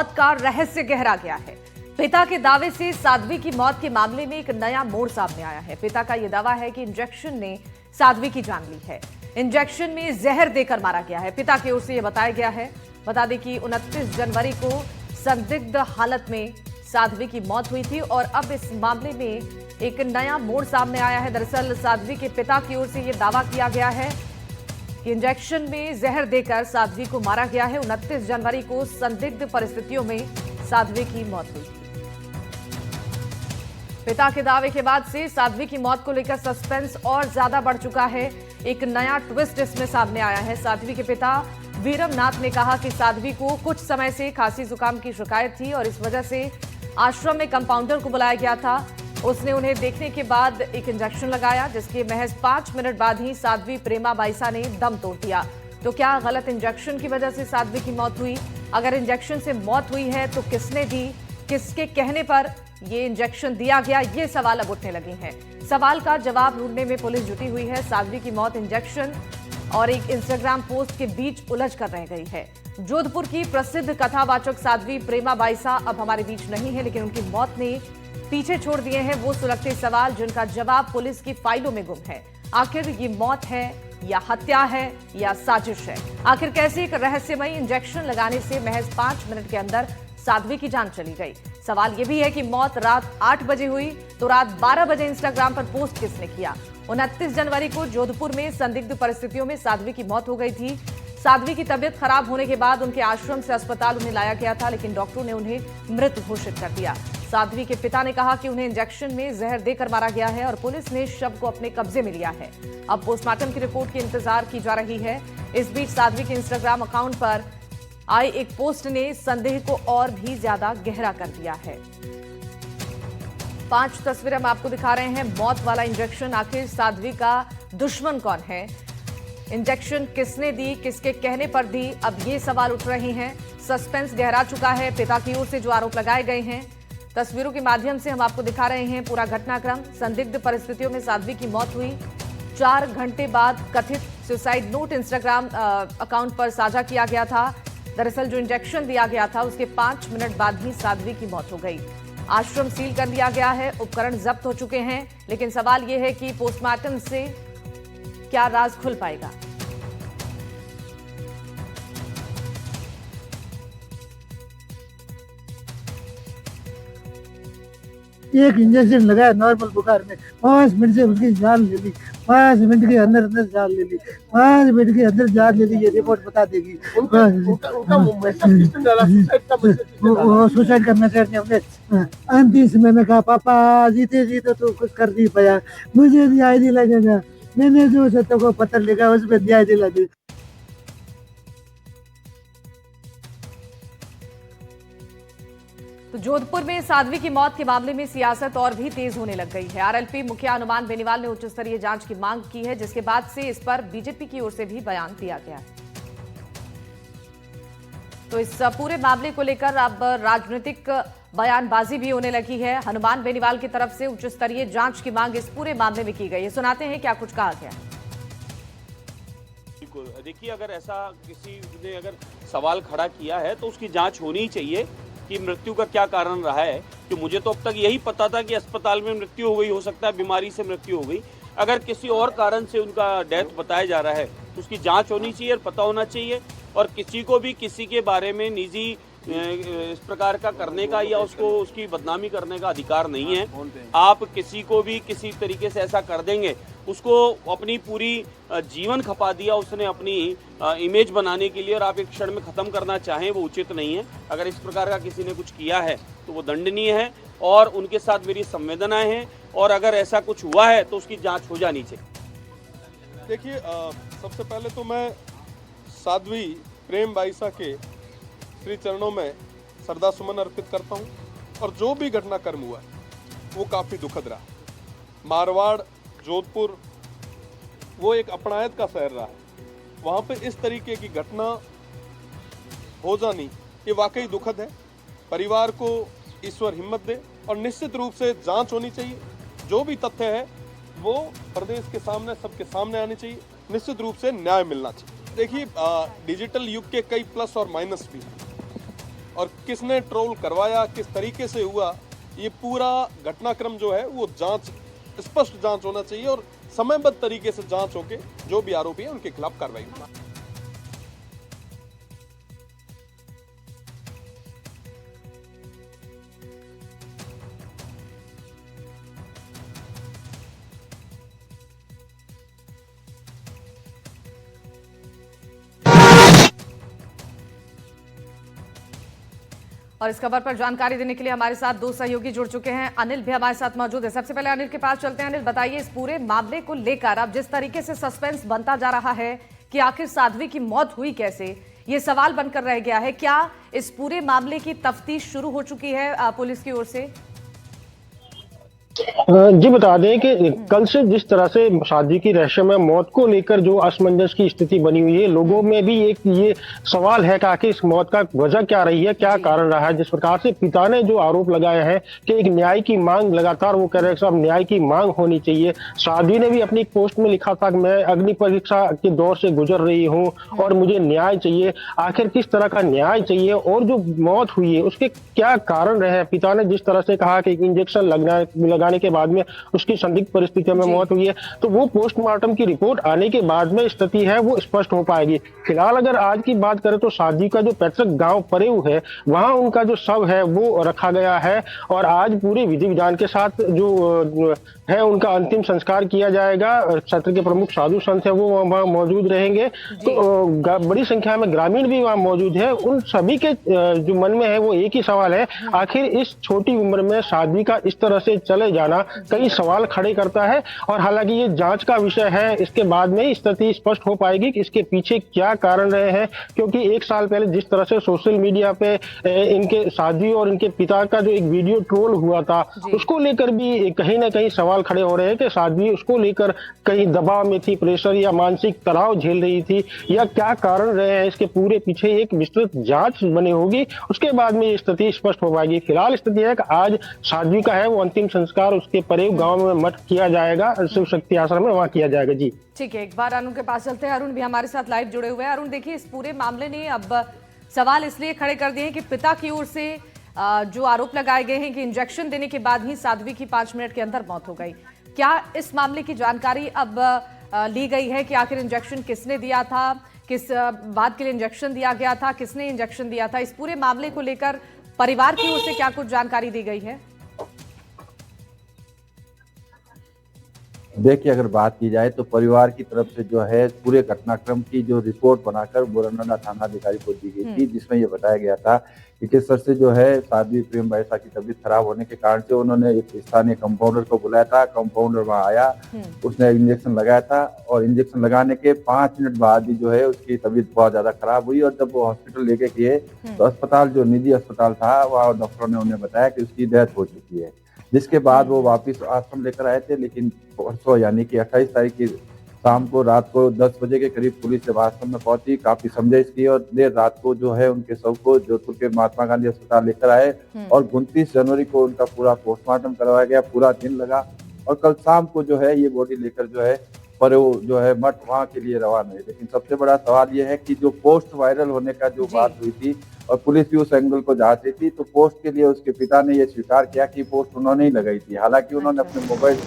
मौत का रहस्य गहरा गया है। पिता के दावे से साध्वी की मौत के मामले में एक नया मोड़ सामने आया है। पिता का यह दावा है कि इंजेक्शन ने साध्वी की जान ली है। इंजेक्शन में जहर देकर मारा गया है। पिता की ओर से यह बताया गया है। बता दें कि 29 जनवरी को संदिग्ध हालत में साध्वी की मौत हुई थी और अब इस मामले में एक नया मोड़ सामने आया है। दरअसल साध्वी के पिता की ओर से यह दावा किया गया है कि इंजेक्शन में जहर देकर साध्वी को मारा गया है। 29 जनवरी को संदिग्ध परिस्थितियों में साध्वी की मौत हुई थी। पिता के दावे के बाद से साध्वी की मौत को लेकर सस्पेंस और ज्यादा बढ़ चुका है। एक नया ट्विस्ट इसमें सामने आया है। साध्वी के पिता वीरम नाथ ने कहा कि साध्वी को कुछ समय से खांसी जुकाम की शिकायत थी और इस वजह से आश्रम में कंपाउंडर को बुलाया गया था। उसने उन्हें देखने के बाद एक इंजेक्शन लगाया, जिसके महज 5 मिनट बाद ही साध्वी प्रेमा बाइसा ने दम तोड़ दिया। तो क्या गलत इंजेक्शन की वजह से साध्वी की मौत हुई? अगर इंजेक्शन से मौत हुई है तो किसने दी, किसके कहने पर ये इंजेक्शन दिया गया, ये सवाल अब उठने लगे हैं। सवाल का जवाब ढूंढने में पुलिस जुटी हुई है। साध्वी की मौत इंजेक्शन और एक इंस्टाग्राम पोस्ट के बीच उलझ कर रह गई है। जोधपुर की प्रसिद्ध कथावाचक साध्वी प्रेमा बाइसा अब हमारे बीच नहीं है, लेकिन उनकी मौत ने पीछे छोड़ दिए हैं वो सुलगते सवाल जिनका जवाब पुलिस की फाइलों में गुम है। आखिर ये मौत है या हत्या है या साजिश है? आखिर कैसे एक रहस्यमयी इंजेक्शन लगाने से महज 5 मिनट के अंदर साध्वी की जान चली गई? सवाल यह भी है कि मौत रात 8 बजे हुई तो रात 12 बजे इंस्टाग्राम पर पोस्ट किसने किया? 29 जनवरी को जोधपुर में संदिग्ध परिस्थितियों में साध्वी की मौत हो गई थी। साध्वी की तबीयत खराब होने के बाद उनके आश्रम से अस्पताल उन्हें लाया गया था, लेकिन डॉक्टरों ने उन्हें मृत घोषित कर दिया। साध्वी के पिता ने कहा कि उन्हें इंजेक्शन में जहर देकर मारा गया है और पुलिस ने शव को अपने कब्जे में लिया है। अब पोस्टमार्टम की रिपोर्ट की इंतजार की जा रही है। इस बीच साध्वी के इंस्टाग्राम अकाउंट पर आई एक पोस्ट ने संदेह को और भी ज्यादा गहरा कर दिया है। 5 तस्वीरें हम आपको दिखा रहे हैं। मौत वाला इंजेक्शन, आखिर साध्वी का दुश्मन कौन है? इंजेक्शन किसने दी, किसके कहने पर दी? अब ये सवाल उठ रहे हैं। सस्पेंस गहरा चुका है पिता की ओर से जो आरोप लगाए गए हैं। तस्वीरों के माध्यम से हम आपको दिखा रहे हैं पूरा घटनाक्रम। संदिग्ध परिस्थितियों में साध्वी की मौत हुई। 4 घंटे बाद कथित सुसाइड नोट इंस्टाग्राम अकाउंट पर साझा किया गया था। दरअसल जो इंजेक्शन दिया गया था उसके 5 मिनट बाद ही साध्वी की मौत हो गई। आश्रम सील कर दिया गया है, उपकरण जब्त हो चुके हैं, लेकिन सवाल यह है कि पोस्टमार्टम से क्या राज खुल पाएगा? एक इंजेक्शन लगाया नॉर्मल बुखार में, 5 मिनट से उसकी जान ले ली। 5 मिनट के अंदर अंदर जान ले ली। 5 मिनट के अंदर जान ले ली। ये रिपोर्ट बता देगी। वो सुसाइड करना चाहते हैं। हमने अंतिम समय में कहा, पापा जीते जीते तो कुछ कर नहीं पाया, मुझे न्याय नहीं लगेगा। मैंने जो सत्य को पत्र लिखा उस पर न्याय दिला दी। तो जोधपुर में साध्वी की मौत के मामले में सियासत और भी तेज होने लग गई है। आरएलपी मुखिया हनुमान बेनीवाल ने उच्च स्तरीय जांच की मांग की है, जिसके बाद से इस पर बीजेपी की ओर से भी बयान दिया गया है। तो इस पूरे मामले को लेकर अब राजनीतिक बयानबाजी भी होने लगी है। हनुमान बेनीवाल की तरफ से उच्च स्तरीय जांच की मांग इस पूरे मामले में की गई है। सुनाते हैं क्या कुछ कहा गया। देखिए, अगर ऐसा किसी ने अगर सवाल खड़ा किया है तो उसकी जांच होनी ही चाहिए कि मृत्यु का क्या कारण रहा है। कि मुझे तो अब तक यही पता था कि अस्पताल में मृत्यु हो गई, हो सकता है बीमारी से मृत्यु हो गई। अगर किसी और कारण से उनका डेथ बताया जा रहा है तो उसकी जांच होनी चाहिए और पता होना चाहिए। और किसी को भी किसी के बारे में निजी इस प्रकार का करने का या उसको उसकी बदनामी करने का अधिकार नहीं है। आप किसी को भी किसी तरीके से ऐसा कर देंगे, उसको अपनी पूरी जीवन खपा दिया उसने अपनी इमेज बनाने के लिए, और आप एक क्षण में ख़त्म करना चाहें, वो उचित नहीं है। अगर इस प्रकार का किसी ने कुछ किया है तो वो दंडनीय है और उनके साथ मेरी संवेदनाएं हैं। और अगर ऐसा कुछ हुआ है तो उसकी जाँच हो जानी चाहिए। देखिए, सबसे पहले तो मैं साध्वी प्रेम बाइसा के श्री चरणों में श्रद्धा सुमन अर्पित करता हूं। और जो भी घटनाक्रम हुआ वो काफ़ी दुखद रहा। मारवाड़, जोधपुर वो एक अपनायत का शहर रहा है। वहाँ पे इस तरीके की घटना हो जानी ये वाकई दुखद है। परिवार को ईश्वर हिम्मत दे और निश्चित रूप से जांच होनी चाहिए। जो भी तथ्य है वो प्रदेश के सामने, सबके सामने आने चाहिए। निश्चित रूप से न्याय मिलना चाहिए। देखिए, डिजिटल युग के कई प्लस और माइनस भी हैं और किसने ट्रोल करवाया, किस तरीके से हुआ, ये पूरा घटनाक्रम जो है वो स्पष्ट जांच होना चाहिए और समयबद्ध तरीके से जांच होके जो भी आरोपी है उनके खिलाफ कार्रवाई होगी। और इस खबर पर जानकारी देने के लिए हमारे साथ दो सहयोगी जुड़ चुके हैं। अनिल भी हमारे साथ मौजूद है। सबसे पहले अनिल के पास चलते हैं। अनिल, बताइए, इस पूरे मामले को लेकर अब जिस तरीके से सस्पेंस बनता जा रहा है कि आखिर साध्वी की मौत हुई कैसे, ये सवाल बनकर रह गया है। क्या इस पूरे मामले की तफ्तीश शुरू हो चुकी है पुलिस की ओर से? जी बता दें कि कल से जिस तरह से साध्वी की रहस्यमय मौत को लेकर जो असमंजस की स्थिति बनी हुई है, लोगों में भी एक ये सवाल है कि आखिर इस मौत का वजह क्या रही है, क्या कारण रहा है। जिस प्रकार से पिता ने जो आरोप लगाया है कि एक न्याय की मांग, लगातार वो कह रहे हैं साहब न्याय की मांग होनी चाहिए। साध्वी ने भी अपनी पोस्ट में लिखा था कि मैं अग्नि परीक्षा के दौर से गुजर रही हूँ और मुझे न्याय चाहिए। आखिर किस तरह का न्याय चाहिए और जो मौत हुई है उसके क्या कारण रहे हैं। पिता ने जिस तरह से कहा कि इंजेक्शन लगाने के बाद में उसकी संदिग्ध परिस्थितियों में मौत हुई है, तो वो पोस्टमार्टम की रिपोर्ट आने के बाद में स्थिति है वो स्पष्ट हो पाएगी। फिलहाल अगर आज की बात करें तो साध्वी का जो पैतृक गांव परेऊ है, वहां उनका जो शव है वो रखा गया है और आज पूरे विधि विधान के साथ जो है उनका अंतिम संस्कार किया जाएगा। क्षेत्र के प्रमुख साधु संत है वो वहां मौजूद रहेंगे, तो बड़ी संख्या में ग्रामीण भी वहां मौजूद है। उन सभी के जो मन में है वो एक ही सवाल है, आखिर इस छोटी उम्र में साध्वी का इस तरह से चले जाना कई सवाल खड़े करता है। और हालांकि ये जांच का विषय है, इसके बाद में स्थिति स्पष्ट हो पाएगी कि इसके पीछे क्या कारण रहे हैं। क्योंकि एक साल पहले जिस तरह से सोशल मीडिया पे इनके साध्वी और इनके पिता का जो एक वीडियो ट्रोल हुआ था, उसको लेकर भी कहीं ना कहीं सवाल खड़े हो रहे हैं कि साध्वी उसको लेकर कहीं दबाव में थी, प्रेशर या मानसिक तनाव झेल रही थी, या क्या कारण रहे हैं। इसके पूरे पीछे एक विस्तृत जांच बनी होगी, उसके बाद में ये स्थिति स्पष्ट हो पाएगी। फिलहाल स्थिति है कि आज साध्वी का है वो अंतिम संस्कार उसके परेव गांव में मठ किया जाएगा, शिव शक्ति आश्रम में वहां किया जाएगा। जी ठीक है, एक बार अरुण के पास चलते हैं। अरुण भी हमारे साथ लाइव जुड़े हुए हैं। अरुण, देखिए, इस पूरे मामले ने अब सवाल इसलिए खड़े कर दिए हैं कि पिता की ओर से जो आरोप लगाए गए हैं कि इंजेक्शन देने के बाद ही साध्वी की 5 मिनट के अंदर मौत हो गई। क्या इस मामले की जानकारी अब ली गई है कि आखिर इंजेक्शन किसने दिया था, किस बात के लिए इंजेक्शन दिया गया था, किसने इंजेक्शन दिया था? इस पूरे मामले को लेकर परिवार की ओर से क्या कुछ जानकारी दी गई है? देखिए, अगर बात की जाए तो परिवार की तरफ से जो है पूरे घटनाक्रम की जो रिपोर्ट बनाकर बोरनाडा थाना अधिकारी को दी गई थी, जिसमें ये बताया गया था कि किस तरह से जो है साध्वी प्रेम बाईसा की तबीयत खराब होने के कारण से उन्होंने एक स्थानीय कंपाउंडर को बुलाया था। कंपाउंडर वहां आया, उसने इंजेक्शन लगाया था और इंजेक्शन लगाने के 5 मिनट बाद ही जो है उसकी तबीयत बहुत ज्यादा खराब हुई और जब वो हॉस्पिटल लेके गए तो अस्पताल, जो निजी अस्पताल था, वहाँ डॉक्टरों ने उन्हें बताया कि उसकी डेथ हो चुकी है। जिसके बाद वो वापस आश्रम लेकर आए थे, लेकिन परसों यानी कि 28 तारीख की शाम को, रात को 10 बजे के करीब पुलिस जब आश्रम में पहुंची, काफी समझाइश की और देर रात को जो है उनके शव को जोधपुर के महात्मा गांधी अस्पताल लेकर आए और 29 जनवरी को उनका पूरा पोस्टमार्टम करवाया गया। पूरा दिन लगा और कल शाम को जो है ये बॉडी लेकर जो है परेऊ जो है मठ वहाँ के लिए रवाना हुए। लेकिन सबसे बड़ा सवाल ये है कि जो पोस्ट वायरल होने का जो बात हुई थी और पुलिस भी उस एंगल को जांच रही थी, तो पोस्ट के लिए उसके पिता ने ये स्वीकार किया कि पोस्ट उन्होंने ही लगाई थी। हालांकि उन्होंने अपने मोबाइल,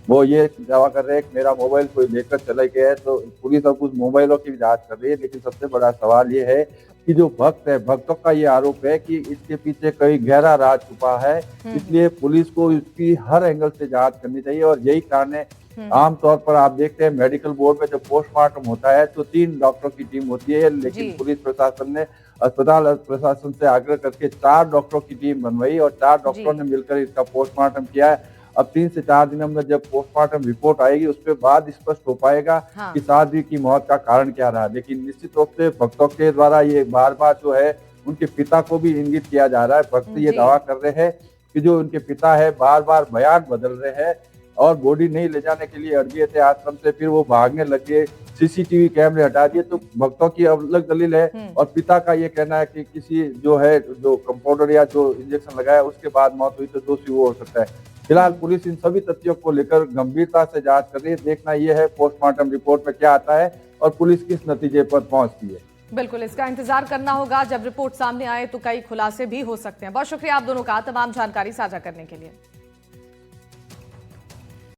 वो ये दावा कर रहे हैं कि मेरा मोबाइल कोई लेकर चले गया है, तो पुलिस अब उस मोबाइलों की जांच कर रही है। लेकिन सबसे बड़ा सवाल ये है कि जो भक्त है, भक्तों का ये आरोप है कि इसके पीछे कई गहरा राज छुपा है, इसलिए पुलिस को इसकी हर एंगल से जांच करनी चाहिए। और यही कारण है, आमतौर पर आप देखते हैं मेडिकल बोर्ड में जब पोस्टमार्टम होता है तो 3 डॉक्टरों की टीम होती है, लेकिन पुलिस प्रशासन ने अस्पताल प्रशासन से आग्रह करके 4 डॉक्टरों की टीम बनवाई और 4 डॉक्टरों ने मिलकर इसका पोस्टमार्टम किया है। अब 3 से 4 दिनों में जब पोस्टमार्टम रिपोर्ट आएगी उसके बाद स्पष्ट हो पाएगा कि साध्वी की मौत का कारण क्या रहा। लेकिन निश्चित रूप से भक्तों के द्वारा ये बार बार जो है उनके पिता को भी इंगित किया जा रहा है। भक्त ये दावा कर रहे हैं कि जो उनके पिता है बार बार बयान बदल रहे हैं और बॉडी नहीं ले जाने के लिए अड़ गए थे आश्रम से, फिर वो भागने लगे, सीसीटीवी कैमरे हटा दिए। तो भक्तों की अलग दलील है और पिता का ये कहना है कि किसी जो है जो कंपाउंडर या जो इंजेक्शन लगाया उसके बाद मौत हुई तो दोषी वो हो सकता है। फिलहाल पुलिस इन सभी तथ्यों को लेकर गंभीरता से जांच कर रही है। देखना यह है पोस्टमार्टम रिपोर्ट में क्या आता है और पुलिस किस नतीजे पर पहुंचती है। बिल्कुल, इसका इंतजार करना होगा। जब रिपोर्ट सामने आए तो कई खुलासे भी हो सकते हैं। बहुत शुक्रिया आप दोनों का तमाम जानकारी साझा करने के लिए।